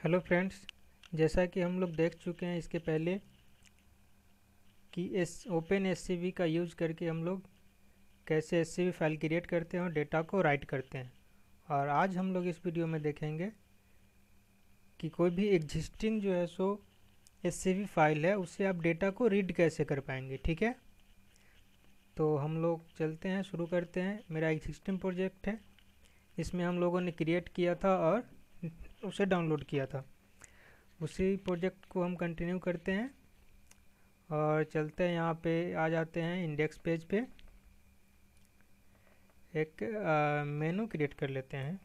Hello friends, जैसा कि हम लोग देख चुके हैं इसके पहले कि ओपन एससीवी का यूज़ करके हम लोग कैसे एससीवी फाइल क्रिएट करते हैं और डेटा को राइट करते हैं। और आज हम लोग इस वीडियो में देखेंगे कि कोई भी एग्जिस्टिंग जो है सो एससीवी फाइल है उससे आप डेटा को रीड कैसे कर पाएंगे। ठीक है, तो हम लोग चलते हैं, शुरू करते हैं। मेरा एग्जिस्टिंग प्रोजेक्ट है, इसमें हम लोगों ने क्रिएट किया था और उसे डाउनलोड किया था। उसी प्रोजेक्ट को हम कंटिन्यू करते हैं और चलते हैं, यहाँ पे आ जाते हैं इंडेक्स पेज पे। एक मेनू क्रिएट कर लेते हैं।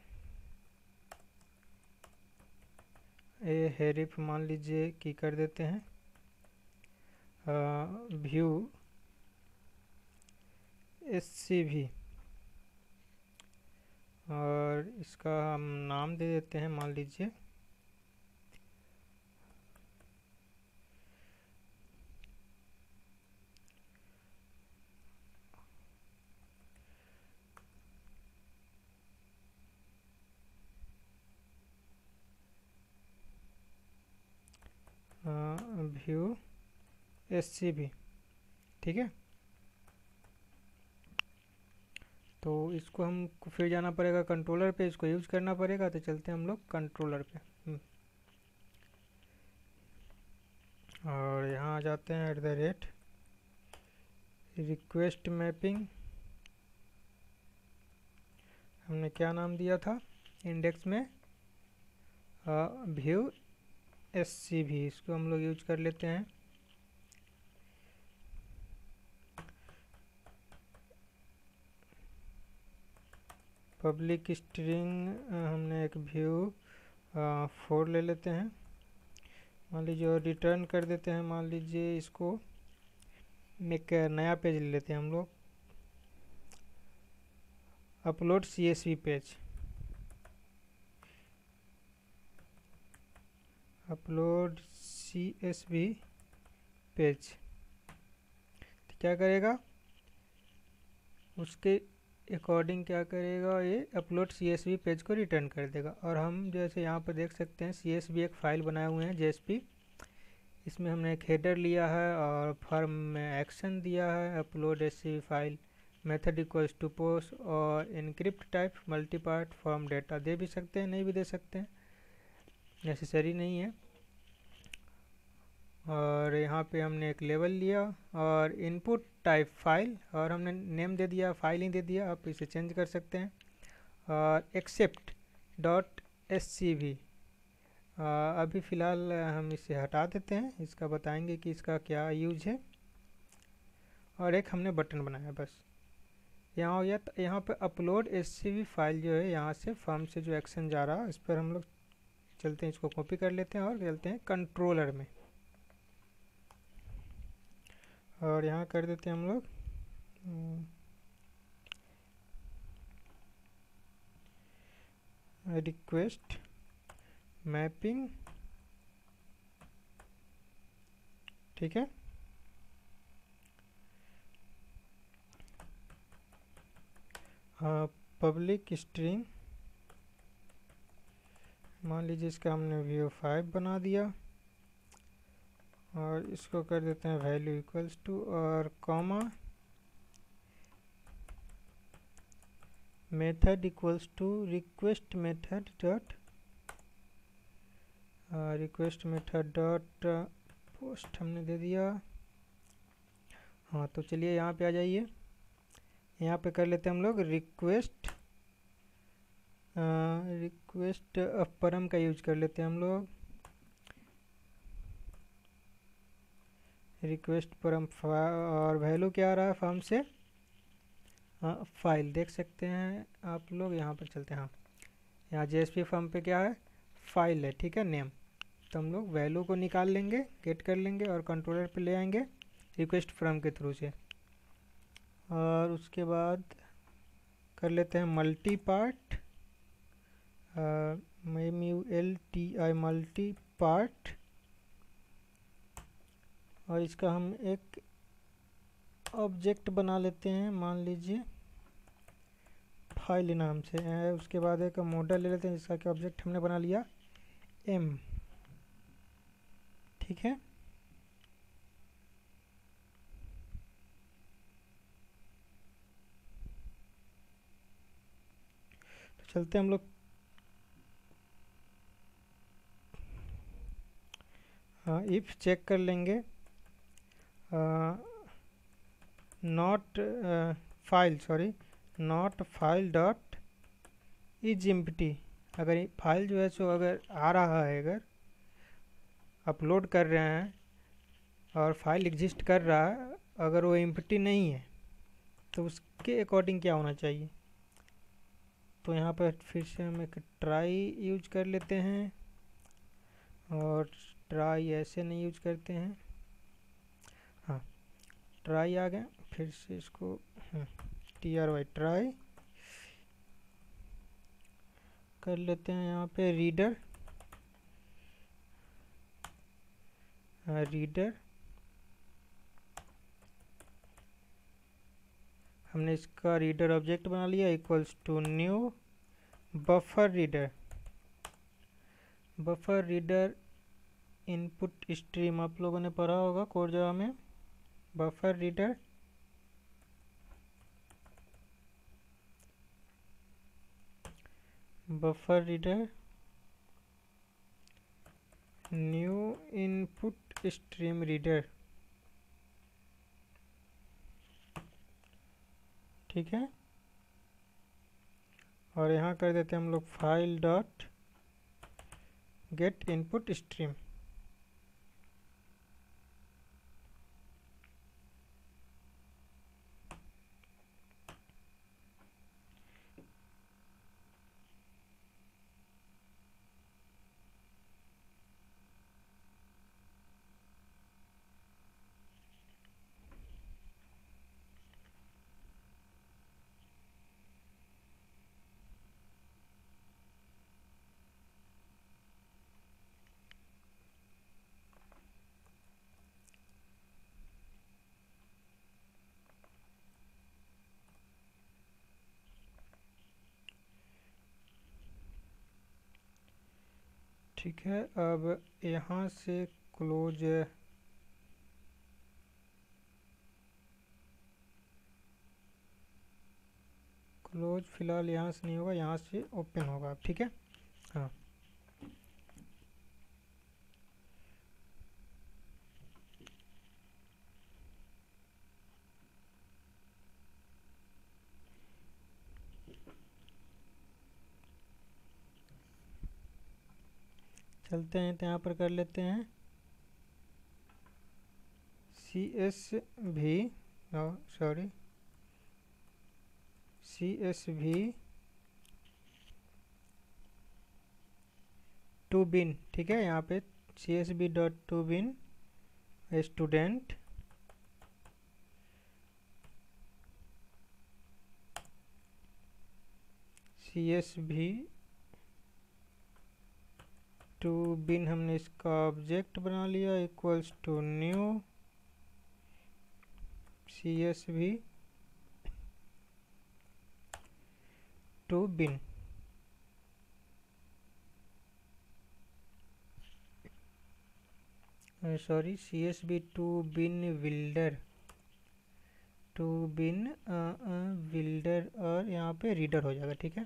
ए हेरिफ मान लीजिए कि कर देते हैं व्यू एससीवी और इसका हम नाम दे देते हैं, मान लीजिए व्यू एससीवी। ठीक है, तो इसको हम फिर जाना पड़ेगा कंट्रोलर पे, इसको यूज करना पड़ेगा। तो चलते हैं हम लोग कंट्रोलर पे और यहाँ आ जाते हैं @ रिक्वेस्ट मैपिंग। हमने क्या नाम दिया था इंडेक्स में, व्यू एससीवी। इसको हम लोग यूज कर लेते हैं। पब्लिक स्ट्रिंग हमने एक व्यू 4 ले लेते हैं, मान लीजिए, और रिटर्न कर देते हैं। मान लीजिए इसको एक नया पेज ले लेते हैं हम लोग, upload CSV page. Upload CSV page तो क्या करेगा, उसके अकॉर्डिंग क्या करेगा, ये अपलोड सीएसवी पेज को रिटर्न कर देगा। और हम जैसे यहाँ पर देख सकते हैं सीएसवी एक फ़ाइल बनाए हुए हैं जेएसपी। इसमें हमने एक हेडर लिया है और फॉर्म में एक्शन दिया है, upload SCV file, method equals to post और encrypt type multi part form data. दे भी सकते हैं, नहीं भी दे सकते हैं, नेसेसरी नहीं है। और यहाँ पे हमने एक लेवल लिया और इनपुट टाइप फाइल, और हमने नेम दे दिया, फाइल ही दे दिया। आप इसे चेंज कर सकते हैं। और एक्सेप्ट डॉट एससीवी, अभी फ़िलहाल हम इसे हटा देते हैं, इसका बताएंगे कि इसका क्या यूज है। और एक हमने बटन बनाया, बस यहाँ हो गया। तो यहाँ पे अपलोड एससीवी फाइल जो है, यहाँ से फॉर्म से जो एक्शन जा रहा है इस पर हम लोग चलते हैं, इसको कॉपी कर लेते हैं और चलते हैं कंट्रोलर में। और यहाँ कर देते हैं हम लोग रिक्वेस्ट मैपिंग। ठीक है, पब्लिक स्ट्रिंग, मान लीजिए इसका हमने व्यू 5 बना दिया और इसको कर देते हैं वैल्यू इक्वल्स टू और comma method equals to request method dot post हमने दे दिया। हाँ, तो चलिए यहाँ पे आ जाइए, यहाँ पे कर लेते हैं हम लोग रिक्वेस्ट परम का यूज कर लेते हैं हम लोग। रिक्वेस्ट परम और वैल्यू क्या आ रहा है फॉर्म से, फाइल। देख सकते हैं आप लोग, यहाँ पर चलते हैं। हाँ, यहाँ जेएसपी फॉर्म पे क्या है, फाइल है। ठीक है, नेम। तो हम लोग वैल्यू को निकाल लेंगे, गेट कर लेंगे और कंट्रोलर पे ले आएंगे रिक्वेस्ट फ्रॉम के थ्रू से। और उसके बाद कर लेते हैं multi part, MULTI multi part. और इसका हम एक ऑब्जेक्ट बना लेते हैं, मान लीजिए फाइल नाम से। उसके बाद एक मॉडल ले लेते हैं जिसका कि ऑब्जेक्ट हमने बना लिया M। ठीक है। तो चलते हम लोग इफ चेक कर लेंगे not not file dot is empty. अगर फाइल जो है सो अगर आ रहा है, अगर अपलोड कर रहे हैं और फाइल एग्जिस्ट कर रहा है, अगर वो एम्प्टी नहीं है तो उसके अकॉर्डिंग क्या होना चाहिए। तो यहाँ पर फिर से हम एक ट्राई यूज कर लेते हैं, और ट्राई ऐसे नहीं यूज करते हैं, हाँ ट्राई आ गया। फिर से इसको TRY ट्राई कर लेते हैं। यहाँ पे रीडर हमने इसका रीडर ऑब्जेक्ट बना लिया, equals to new buffer reader input stream. आप लोगों ने पढ़ा होगा कोड जावा में, buffer reader new input stream reader, ठीक है। और यहाँ कर देते हैं हम लोग file dot get input stream. ठीक है, अब यहाँ से क्लोज फिलहाल यहाँ से नहीं होगा, यहाँ से ओपन होगा, ठीक है। हाँ चलते हैं तो यहाँ पर कर लेते हैं CSV टू बिन, ठीक है। यहाँ पे CSV dot to bin student CSV to bin, हमने इसका ऑब्जेक्ट बना लिया, equals to new CSV to bin. CSV to bin builder और यहाँ पे रीडर हो जाएगा, ठीक है।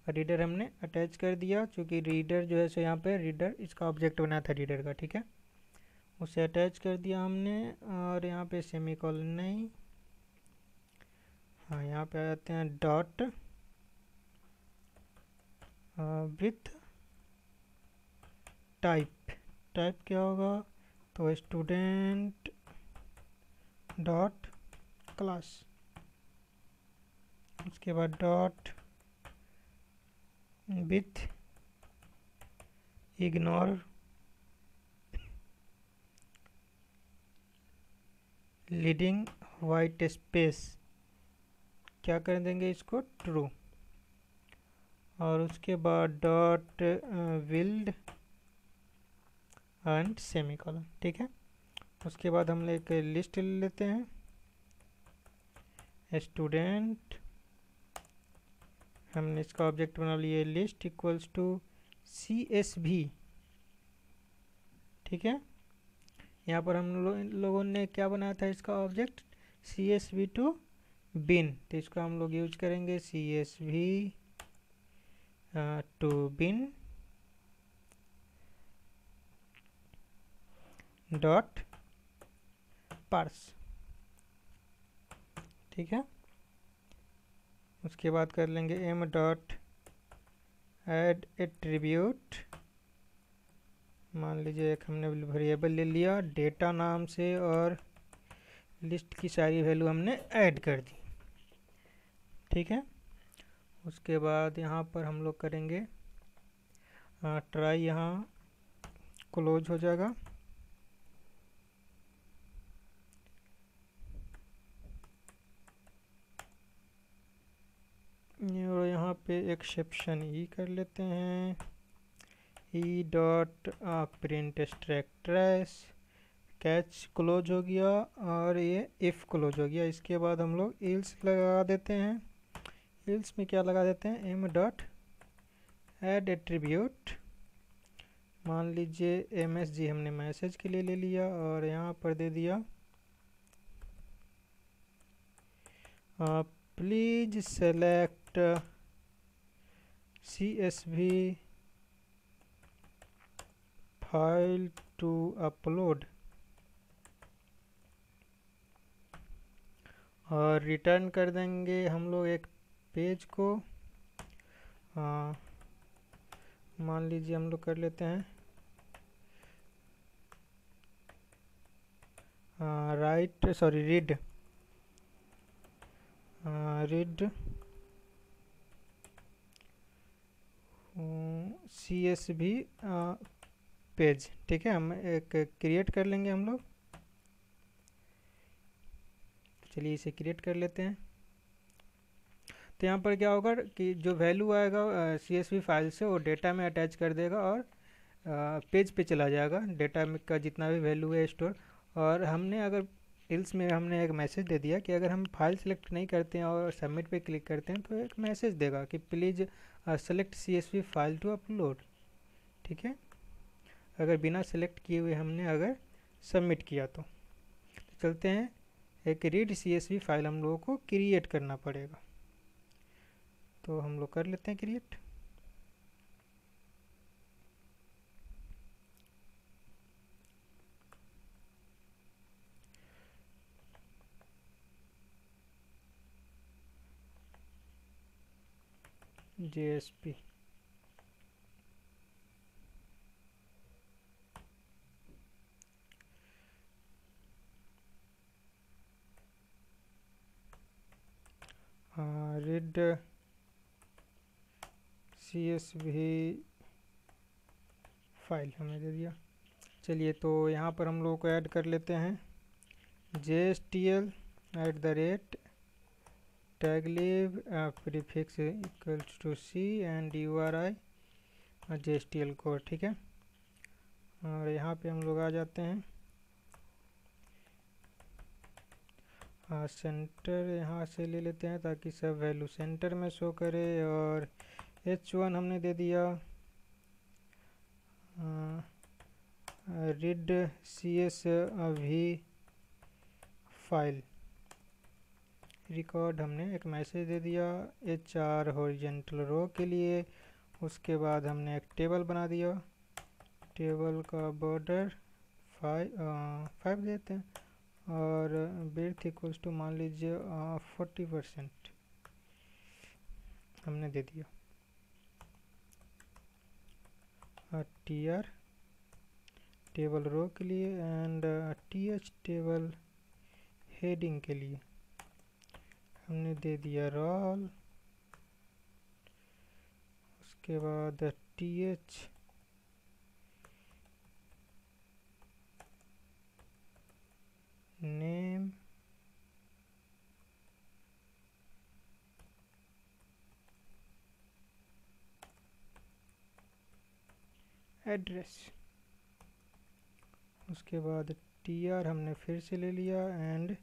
रीडर हमने अटैच कर दिया, क्योंकि रीडर जो है सो यहाँ पे रीडर इसका ऑब्जेक्ट बनाया था रीडर का, ठीक है। उसे अटैच कर दिया हमने, और यहाँ पे सेमी कॉलन नहीं, हाँ यहाँ पे आ जाते हैं डॉट विथ टाइप क्या होगा, तो स्टूडेंट डॉट क्लास, उसके बाद dot with ignore leading white space, क्या कर देंगे इसको ट्रू, और उसके बाद डॉट विल्ड एंड सेमीकोलन, ठीक है। उसके बाद हम एक लिस्ट ले लेते हैं, स्टूडेंट, हमने इसका ऑब्जेक्ट बना लिया लिस्ट, इक्वल्स टू CSV, ठीक है। यहाँ पर हम लोगों ने क्या बनाया था इसका ऑब्जेक्ट CSV टू बिन, तो इसको हम लोग यूज करेंगे CSV to bean dot parse. ठीक है, उसके बाद कर लेंगे m डॉट एड एट्रीब्यूट। मान लीजिए एक हमने वेरिएबल ले लिया डेटा नाम से और लिस्ट की सारी वैल्यू हमने ऐड कर दी। ठीक है, उसके बाद यहाँ पर हम लोग करेंगे ट्राई, यहाँ क्लोज हो जाएगा। और यहाँ पे एक्सेप्शन ई कर लेते हैं, E dot print stack trace, catch close हो गया और ये इफ़ क्लोज हो गया। इसके बाद हम लोग इल्स लगा देते हैं। इल्स में क्या लगा देते हैं, एम डॉट एड एट्रीब्यूट। मान लीजिए MSG हमने मैसेज के लिए ले लिया और यहाँ पर दे दिया please select CSV file to upload और रिटर्न कर देंगे हम लोग एक पेज को। मान लीजिए हम लोग कर लेते हैं रीड CSV पेज। ठीक है, हम एक क्रिएट कर लेंगे हम लोग। चलिए इसे क्रिएट कर लेते हैं। तो यहाँ पर क्या होगा कि जो वैल्यू आएगा CSV फाइल से वो डेटा में अटैच कर देगा और पेज पे चला जाएगा डेटा में का जितना भी वैल्यू है स्टोर। और हमने अगर इल्स में हमने एक मैसेज दे दिया कि अगर हम फाइल सेलेक्ट नहीं करते हैं और सबमिट पे क्लिक करते हैं तो एक मैसेज देगा कि please select CSV file to upload. ठीक है, अगर बिना सेलेक्ट किए हुए हमने अगर सबमिट किया तो चलते हैं, एक रीड CSV फाइल हम लोगों को क्रिएट करना पड़ेगा। तो हम लोग कर लेते हैं create. JSP read CSV file हमने दे दिया। चलिए तो यहाँ पर हम लोग को ऐड कर लेते हैं JSTL @ taglib prefix equals to C and URI JSTL code. ठीक है, और यहाँ पे हम लोग आ जाते हैं सेंटर, यहाँ से ले लेते हैं ताकि सब वैल्यू सेंटर में शो करे। और H1 हमने दे दिया रीड CSV फाइल रिकॉर्ड, हमने एक मैसेज दे दिया HR हॉरिजॉन्टल रो के लिए। उसके बाद हमने एक टेबल बना दिया, टेबल का बॉर्डर 5 देते हैं और विड्थ इक्वल्स टू मान लीजिए 40% हमने दे दिया। TR टेबल रो के लिए एंड TH टेबल हेडिंग के लिए हमने दे दिया रोल। उसके बाद TH नेम एड्रेस। उसके बाद TR हमने फिर से ले लिया एंड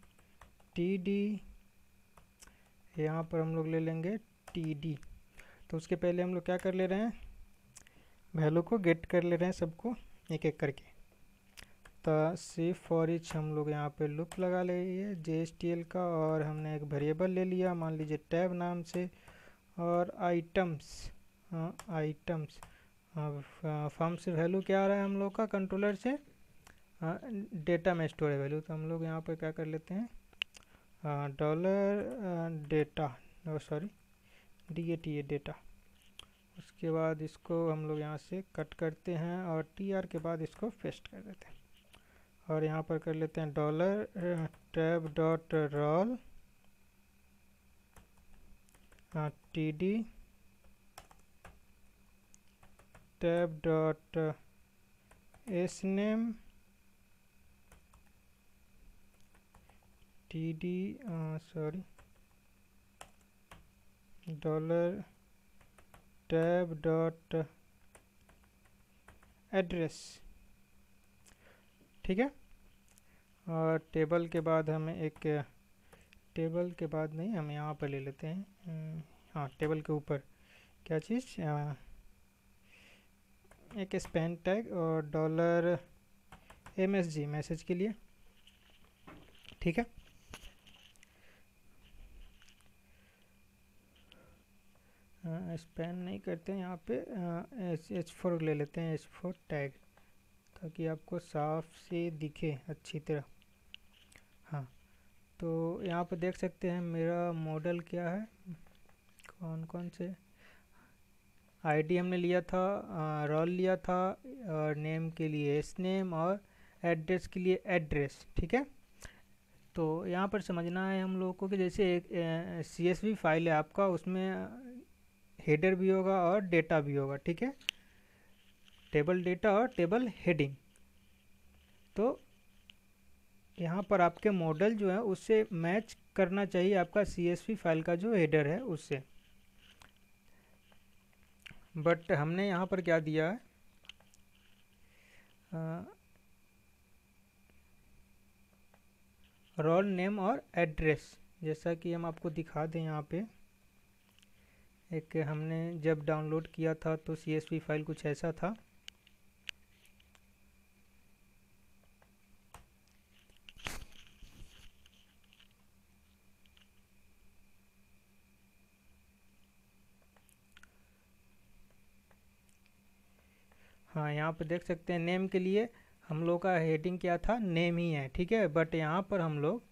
TD, यहाँ पर हम लोग ले लेंगे TD। तो उसके पहले हम लोग क्या कर ले रहे हैं, वैल्यू को गेट कर ले रहे हैं सबको एक एक करके। सिर्फ फॉर ईच हम लोग यहाँ पे लूप लगा लिए JSTL का, और हमने एक वेरिएबल ले लिया, मान लीजिए टैब नाम से, और आइटम्स, आइटम्स फॉर्म से वैल्यू क्या आ रहा है हम लोग का कंट्रोलर से, डेटा में स्टोर है वैल्यू। तो हम लोग यहाँ पर क्या कर लेते हैं, dollar data, sorry DATA data. उसके बाद इसको हम लोग यहाँ से कट करते हैं और TR के बाद इसको पेस्ट कर देते हैं, और यहाँ पर कर लेते हैं dollar tab dot roll TD tab dot SNAME TD sorry dollar tab dot address, ठीक है। और टेबल के बाद हमें एक, टेबल के बाद नहीं, हम यहाँ पर ले लेते हैं, हाँ टेबल के ऊपर क्या चीज़, एक स्पैन टैग और डॉलर MSG मैसेज के लिए, ठीक है। स्पैन नहीं करते हैं यहाँ पे, H4 ले लेते हैं, H4 टैग, ताकि आपको साफ से दिखे अच्छी तरह। हाँ, तो यहाँ पर देख सकते हैं मेरा मॉडल क्या है, कौन कौन से आईडी हमने लिया था, रोल लिया था, और नेम के लिए SNAME, और एड्रेस के लिए एड्रेस, ठीक है। तो यहाँ पर समझना है हम लोगों को कि जैसे एक CSV फाइल है आपका, उसमें हेडर भी होगा और डेटा भी होगा, ठीक है, टेबल डेटा और टेबल हेडिंग। तो यहाँ पर आपके मॉडल जो है उससे मैच करना चाहिए आपका CSV फाइल का जो हेडर है उससे। बट हमने यहाँ पर क्या दिया है, रोल नेम और एड्रेस, जैसा कि हम आपको दिखा दें यहाँ पे। एक हमने जब डाउनलोड किया था तो CSV फाइल कुछ ऐसा था, हाँ यहाँ पर देख सकते हैं नेम के लिए हम लोग का हेडिंग क्या था, नेम ही है, ठीक है। बट यहाँ पर हम लोग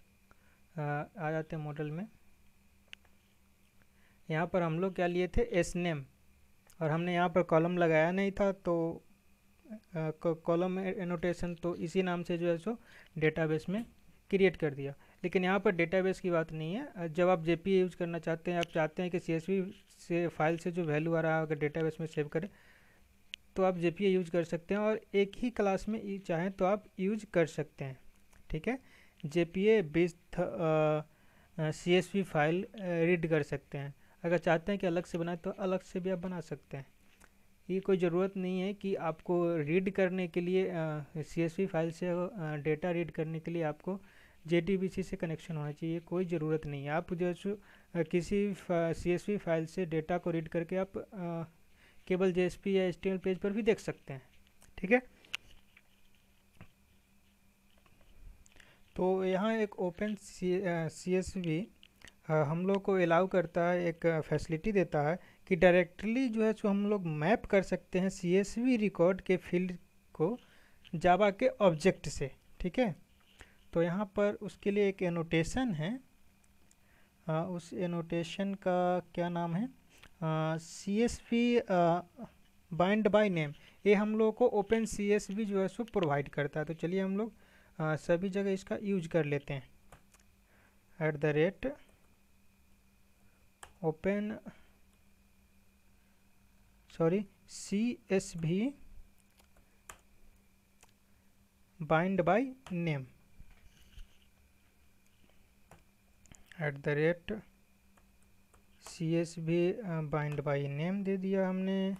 आ जाते हैं मॉडल में, यहाँ पर हम लोग क्या लिए थे, SNAME, और हमने यहाँ पर कॉलम लगाया नहीं था, तो कॉलम एनोटेशन तो इसी नाम से जो है सो डेटाबेस में क्रिएट कर दिया। लेकिन यहाँ पर डेटाबेस की बात नहीं है, जब आप JPA यूज़ करना चाहते हैं, आप चाहते हैं कि CSV से फाइल से जो वैल्यू आ रहा है अगर डेटाबेस में सेव करें, तो आप JPA यूज कर सकते हैं, और एक ही क्लास में चाहें तो आप यूज कर सकते हैं, ठीक है। JPA with CSV file read कर सकते हैं। अगर चाहते हैं कि अलग से बनाए तो अलग से भी आप बना सकते हैं। ये कोई ज़रूरत नहीं है कि आपको रीड करने के लिए CSV फाइल से डेटा रीड करने के लिए आपको JDBC से कनेक्शन होना चाहिए, कोई ज़रूरत नहीं है। आप जो किसी CSV फाइल से डेटा को रीड करके आप केवल JSP या HTML पेज पर भी देख सकते हैं, ठीक है। तो यहाँ एक ओपन CSV हम लोग को अलाउ करता है, एक फैसिलिटी देता है कि डायरेक्टली जो है सो हम लोग मैप कर सकते हैं CSV रिकॉर्ड के फील्ड को जावा के ऑब्जेक्ट से, ठीक है। तो यहाँ पर उसके लिए एक एनोटेशन है, उस एनोटेशन का क्या नाम है, CSV बाइंड बाय नेम। ये हम लोग को ओपन CSV जो है सो प्रोवाइड करता है। तो चलिए हम लोग सभी जगह इसका यूज कर लेते हैं, @open CSV bind by name, @CSV bind by name दे दिया हमने,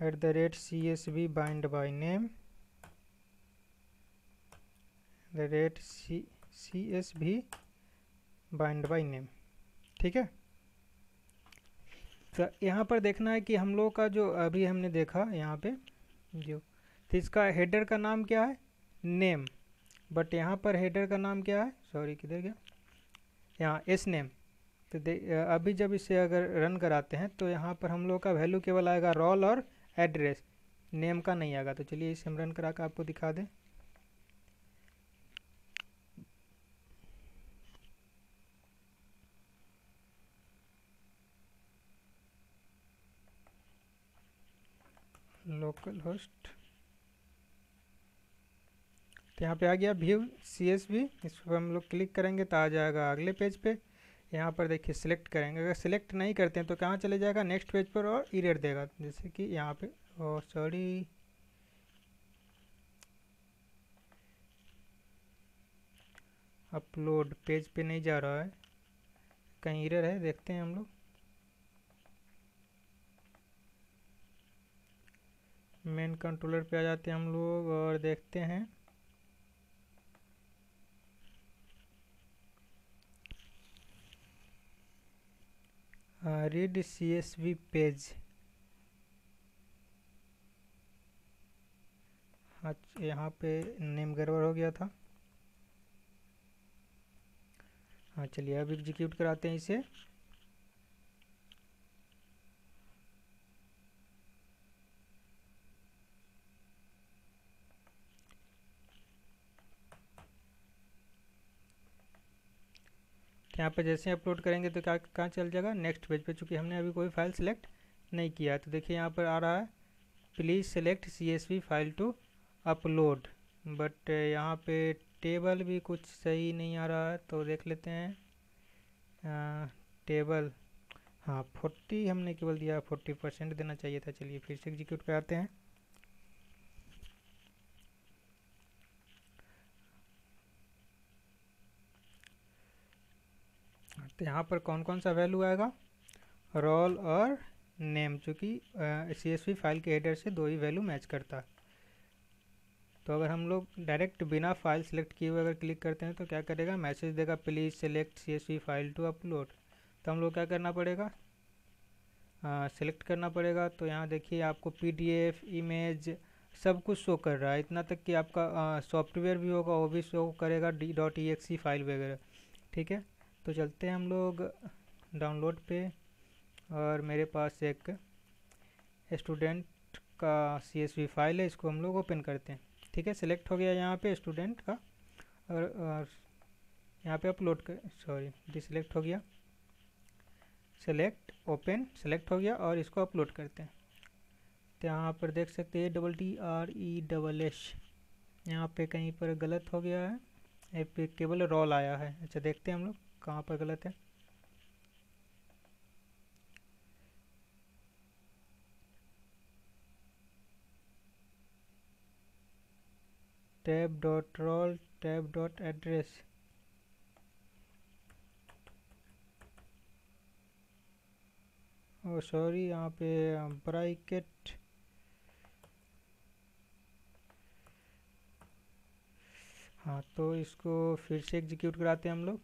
@CSV bind by name, CSV bind by name, ठीक है। तो यहाँ पर देखना है कि हम लोग का जो अभी हमने देखा यहाँ पे जो, तो इसका हेडर का नाम क्या है, नेम, बट यहाँ पर हेडर का नाम क्या है, सॉरी किधर गया, यहाँ एस नेम। तो अभी जब इसे अगर रन कराते हैं तो यहाँ पर हम लोग का वैल्यू केवल आएगा रोल और एड्रेस, नेम का नहीं आएगा। तो चलिए इसे हम रन करा कर आपको दिखा दें। लोकल होस्ट, तो यहाँ पे आ गया व्यू CSV। इस पर हम लोग क्लिक करेंगे तो आ जाएगा अगले पेज पे। यहाँ पर देखिए सिलेक्ट करेंगे, अगर सिलेक्ट नहीं करते हैं तो कहाँ चले जाएगा, नेक्स्ट पेज पर, और एरर देगा। जैसे कि यहाँ पे, ओ सॉरी, अपलोड पेज पे नहीं जा रहा है, कहीं एरर है, देखते हैं हम लोग। मेन कंट्रोलर पे आ जाते हैं हम लोग और देखते हैं। रीड CSV पेज, हाँ यहाँ पे नेम गड़बड़ हो गया था। हाँ चलिए अब एग्जीक्यूट कराते हैं इसे। यहाँ पे जैसे अपलोड करेंगे तो क्या कहाँ चल जाएगा, नेक्स्ट पेज पे, चूँकि हमने अभी कोई फाइल सेलेक्ट नहीं किया है। तो देखिए यहाँ पर आ रहा है please select CSV file to upload, but यहाँ पे टेबल भी कुछ सही नहीं आ रहा है, तो देख लेते हैं। टेबल, हाँ 40 हमने केवल दिया, 40% देना चाहिए था। चलिए फिर से एग्जीक्यूट कराते हैं। तो यहाँ पर कौन कौन सा वैल्यू आएगा, रोल और नेम, चूँकि CSV फाइल के हेडर से दो ही वैल्यू मैच करता है। तो अगर हम लोग डायरेक्ट बिना फाइल सेलेक्ट किए हुए अगर क्लिक करते हैं तो क्या करेगा, मैसेज देगा please select CSV file to upload. तो हम लोग क्या करना पड़ेगा, सेलेक्ट करना पड़ेगा। तो यहाँ देखिए आपको PDF इमेज सब कुछ शो कर रहा है, इतना तक कि आपका सॉफ्टवेयर भी होगा वो भी शो करेगा, .exe फाइल वगैरह। ठीक है, तो चलते हैं हम लोग डाउनलोड पे, और मेरे पास एक स्टूडेंट का CSV फाइल है, इसको हम लोग ओपन करते हैं। ठीक है, सिलेक्ट हो गया यहाँ पे स्टूडेंट का, और यहाँ पे अपलोड कर, सॉरी डिसलेक्ट हो गया, सेलेक्ट ओपन सेलेक्ट हो गया, और इसको अपलोड करते हैं। तो यहाँ पर देख सकते हैं TRESS, यहाँ पे कहीं पर गलत हो गया है, यहाँ पे केवल रोल आया है। अच्छा देखते हैं हम लोग कहाँ पर गलत है। tab.role tab.address, ओ सॉरी यहाँ पे ब्रैकेट, हाँ तो इसको फिर से एग्जीक्यूट कराते हैं हम लोग।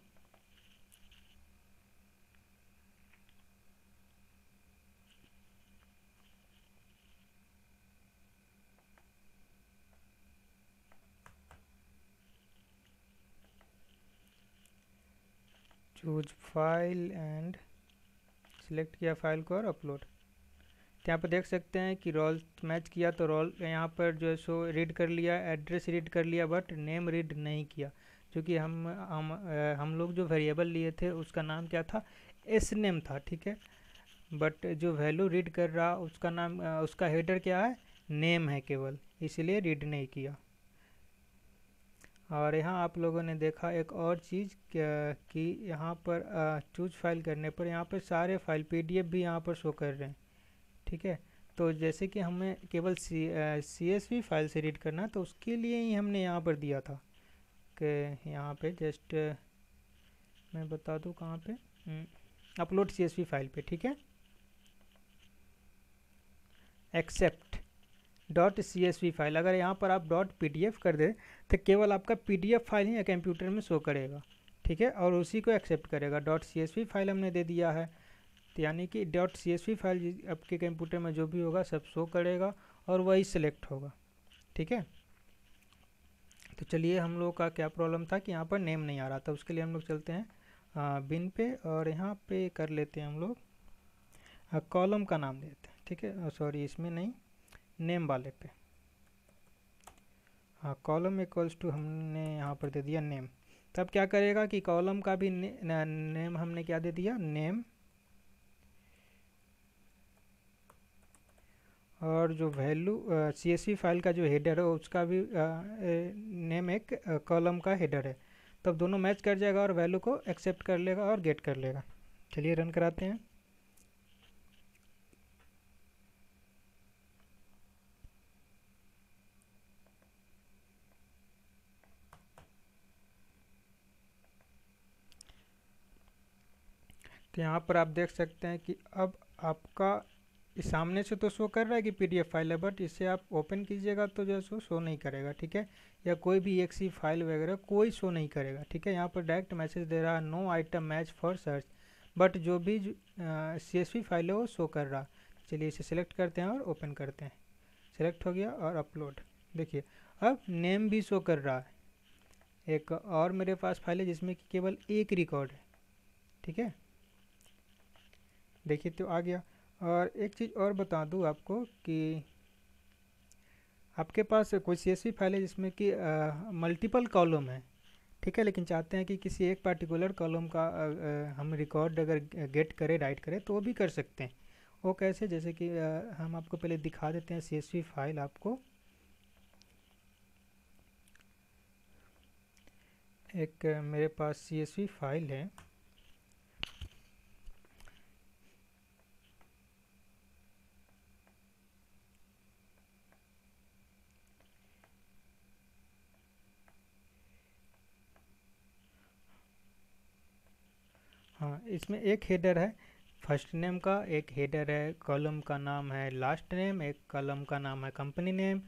चूज फाइल एंड सिलेक्ट किया फाइल को और अपलोड। तो यहाँ पर देख सकते हैं कि रोल मैच किया, तो रोल यहाँ पर जो है सो रीड कर लिया, एड्रेस रीड कर लिया, बट नेम रीड नहीं किया, क्योंकि हम लोग जो वेरिएबल लिए थे उसका नाम क्या था, एस नेम था। ठीक है, बट जो वैल्यू रीड कर रहा उसका नाम उसका हेडर क्या है, नेम है केवल, इसलिए रीड नहीं किया। और यहाँ आप लोगों ने देखा एक और चीज़ कि यहाँ पर चूज फाइल करने पर यहाँ पर सारे फाइल PDF भी यहाँ पर शो कर रहे हैं। ठीक है, तो जैसे कि हमें केवल CSV फाइल से रीड करना, तो उसके लिए ही हमने यहाँ पर दिया था कि यहाँ पे जस्ट मैं बता दूँ कहाँ पे, अपलोड CSV फाइल पे। ठीक है, एक्सेप्ट .CSV फाइल, अगर यहाँ पर आप .PDF कर दें तो केवल आपका PDF फाइल ही कंप्यूटर में शो करेगा। ठीक है, और उसी को एक्सेप्ट करेगा। .CSV फाइल हमने दे दिया है, तो यानी कि .CSV फाइल आपके कंप्यूटर में जो भी होगा सब शो करेगा और वही सिलेक्ट होगा। ठीक है, तो चलिए, हम लोग का क्या प्रॉब्लम था कि यहाँ पर नेम नहीं आ रहा था। उसके लिए हम लोग चलते हैं बिन पे और यहाँ पे कर लेते हैं हम लोग कॉलम का नाम देते हैं। ठीक है, सॉरी इसमें नहीं, नेम वाले पे। हाँ, कॉलम इक्वल्स टू हमने यहाँ पर दे दिया नेम। तब क्या करेगा कि कॉलम का भी नेम हमने क्या दे दिया, नेम, और जो वैल्यू CSV फाइल का जो हेडर है उसका भी नेम एक कॉलम का हेडर है। तब दोनों मैच कर जाएगा और वैल्यू को एक्सेप्ट कर लेगा और गेट कर लेगा। चलिए रन कराते हैं। तो यहाँ पर आप देख सकते हैं कि अब आपका इस सामने से तो शो कर रहा है कि PDF फाइल है, बट इसे आप ओपन कीजिएगा तो जो है सो शो नहीं करेगा। ठीक है, या कोई भी EXE फाइल वगैरह कोई शो नहीं करेगा। ठीक है, यहाँ पर डायरेक्ट मैसेज दे रहा है no item match for search, but जो भी CSV फाइल है वो शो कर रहा। चलिए इसे सिलेक्ट करते हैं और ओपन करते हैं। सिलेक्ट हो गया और अपलोड। देखिए अब नेम भी शो कर रहा है। एक और मेरे पास फाइल है जिसमें कि केवल एक रिकॉर्ड है। ठीक है, देखिए तो आ गया। और एक चीज़ और बता दूँ आपको कि आपके पास कोई CSV फाइल है जिसमें कि मल्टीपल कॉलम है। ठीक है, लेकिन चाहते हैं कि किसी एक पार्टिकुलर कॉलम का हम रिकॉर्ड अगर गेट करें, राइट करें, तो वो भी कर सकते हैं। वो कैसे, जैसे कि हम आपको पहले दिखा देते हैं CSV फाइल आपको। एक मेरे पास CSV फाइल है। हाँ, इसमें एक हेडर है फर्स्ट नेम का, एक हेडर है कॉलम का नाम है लास्ट नेम, एक कॉलम का नाम है कंपनी नेम,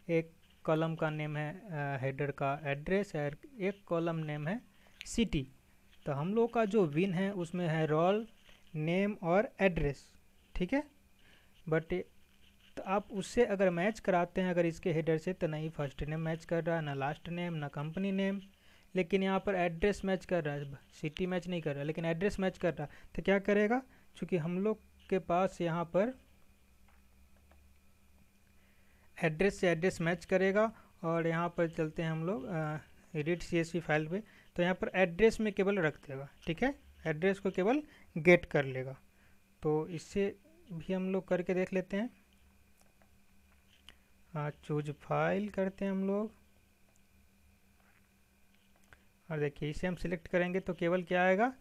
एक कॉलम का नेम है हेडर का एड्रेस, और एक कॉलम नेम है सिटी। तो हम लोग का जो विन है उसमें है रोल, नेम और एड्रेस। ठीक है, बट तो आप उससे अगर मैच कराते हैं अगर इसके हेडर से, तो नहीं फर्स्ट नेम मैच कर रहा है, ना लास्ट नेम, ना कंपनी नेम, लेकिन यहाँ पर एड्रेस मैच कर रहा है, सिटी मैच नहीं कर रहा, लेकिन एड्रेस मैच कर रहा। तो क्या करेगा, क्योंकि हम लोग के पास यहाँ पर एड्रेस से एड्रेस मैच करेगा। और यहाँ पर चलते हैं हम लोग रीड CSV फाइल पे, तो यहाँ पर एड्रेस में केवल रख देगा। ठीक है, एड्रेस को केवल गेट कर लेगा। तो इससे भी हम लोग करके देख लेते हैं। चूज फाइल करते हैं हम लोग, और देखिए इसे हम सिलेक्ट करेंगे तो केवल क्या आएगा,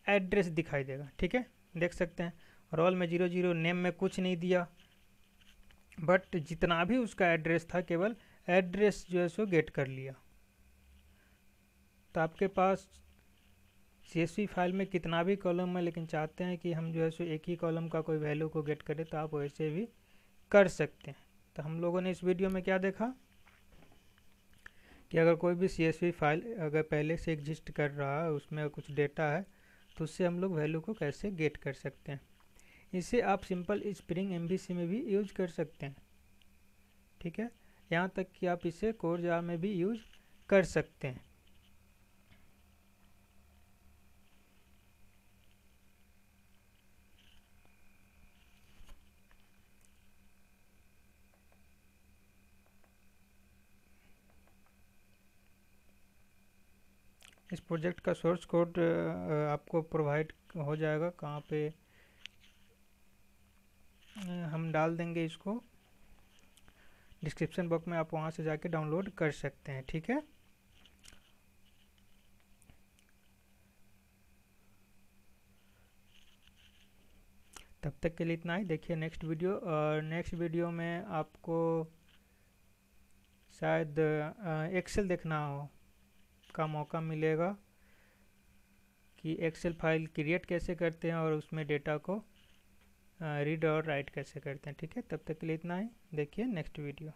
एड्रेस दिखाई देगा। ठीक है, देख सकते हैं रोल में 00, नेम में कुछ नहीं दिया, बट जितना भी उसका एड्रेस था केवल एड्रेस जो है सो गेट कर लिया। तो आपके पास CSV फाइल में कितना भी कॉलम है, लेकिन चाहते हैं कि हम जो है सो एक ही कॉलम का कोई वैल्यू को गेट करें, तो आप वैसे भी कर सकते हैं। तो हम लोगों ने इस वीडियो में क्या देखा कि अगर कोई भी CSV फाइल अगर पहले से एग्जिस्ट कर रहा है, उसमें कुछ डेटा है, तो उससे हम लोग वैल्यू को कैसे गेट कर सकते हैं। इसे आप सिंपल स्प्रिंग MVC में भी यूज कर सकते हैं। ठीक है, यहाँ तक कि आप इसे कोर जार में भी यूज कर सकते हैं। इस प्रोजेक्ट का सोर्स कोड आपको प्रोवाइड हो जाएगा, कहाँ पे हम डाल देंगे इसको डिस्क्रिप्शन बॉक्स में, आप वहाँ से जाके डाउनलोड कर सकते हैं। ठीक है, तब तक के लिए इतना ही। देखिए नेक्स्ट वीडियो, और नेक्स्ट वीडियो में आपको शायद एक्सेल देखना हो का मौका मिलेगा कि एक्सेल फाइल क्रिएट कैसे करते हैं और उसमें डेटा को रीड और राइट कैसे करते हैं। ठीक है, तब तक के लिए इतना ही। देखिए नेक्स्ट वीडियो।